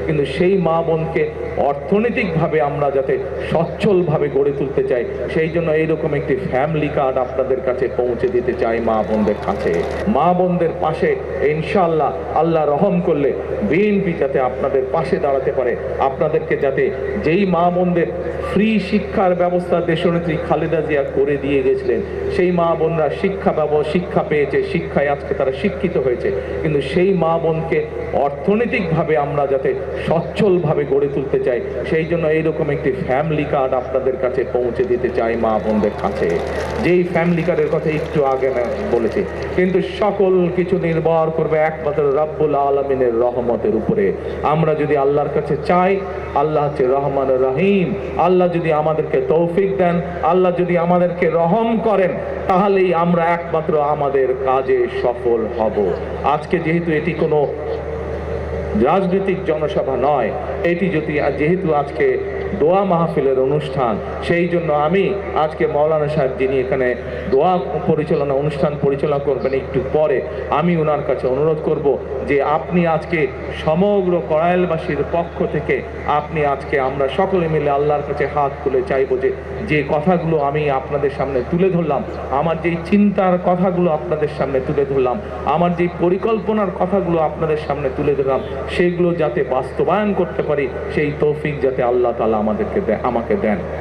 কিন্তু সেই মা বোনকে অর্থনৈতিকভাবে আমরা যাতে সচ্ছলভাবে গড়ে তুলতে চাই, সেই জন্য এইরকম একটি ফ্যামিলি কার্ড আপনাদের কাছে পৌঁছে দিতে চাই মা বোনদের কাছে। মা বোনদের পাশে ইনশাআল্লাহ আল্লাহ রহম করলে বিএনপি যাতে আপনাদের পাশে দাঁড়াতে পারে, আপনাদেরকে যাতে যেই মা বোনদের ফ্রি শিক্ষার ব্যবস্থা দেশনেত্রী খালেদা জিয়া করে দিয়ে গেছিলেন, সেই মা বোনরা শিক্ষা পেয়েছে, শিক্ষায় আজকে তারা শিক্ষিত হয়েছে, কিন্তু সেই মা বোনকে অর্থনৈতিকভাবে আমরা যাতে সচ্ছলভাবে গড়ে তুলতে চাই, সেই জন্য এইরকম একটি ফ্যামিলি কার্ড আপনাদের কাছে পৌঁছে দিতে চাই মা বোনদের কাছে। যেই ফ্যামিলি কার্ডের কথা একটু আগে বলেছি, কিন্তু সকল কিছু নির্ভর করবে একমাত্র রব্বুল আলামিনের রহমতের উপরে। আমরা যদি আল্লাহর কাছে চাই, আল্লাহ হচ্ছে রহমান রহিম, আল্লাহ যদি আমাদেরকে তৌফিক দেন, আল্লাহ যদি আমাদেরকে রহম করেন, তাহলেই আমরা একমাত্র আমাদের কাজে সফল হব। আজকে যেহেতু এটি কোনো রাজনৈতিক জনসভা নয়, এটি যেহেতু আজকে দোয়া মাহফিলের অনুষ্ঠান, সেই জন্য আমি আজকে মৌলানা সাহেব যিনি এখানে দোয়া অনুষ্ঠান পরিচালনা করবেন একটু পরে, আমি ওনার কাছে অনুরোধ করব যে আপনি আজকে সমগ্র কড়াইলবাসীর পক্ষ থেকে আপনি আজকে আমরা সকলে মিলে আল্লাহর কাছে হাত তুলে চাইবো যে কথাগুলো আমি আপনাদের সামনে তুলে ধরলাম, আমার যেই চিন্তার কথাগুলো আপনাদের সামনে তুলে ধরলাম, আমার যেই পরিকল্পনার কথাগুলো আপনাদের সামনে তুলে ধরলাম, সেগুলো যাতে বাস্তবায়ন করতে পারি, সেই তৌফিক যাতে আল্লাহ তাআলা আমাকে দেন।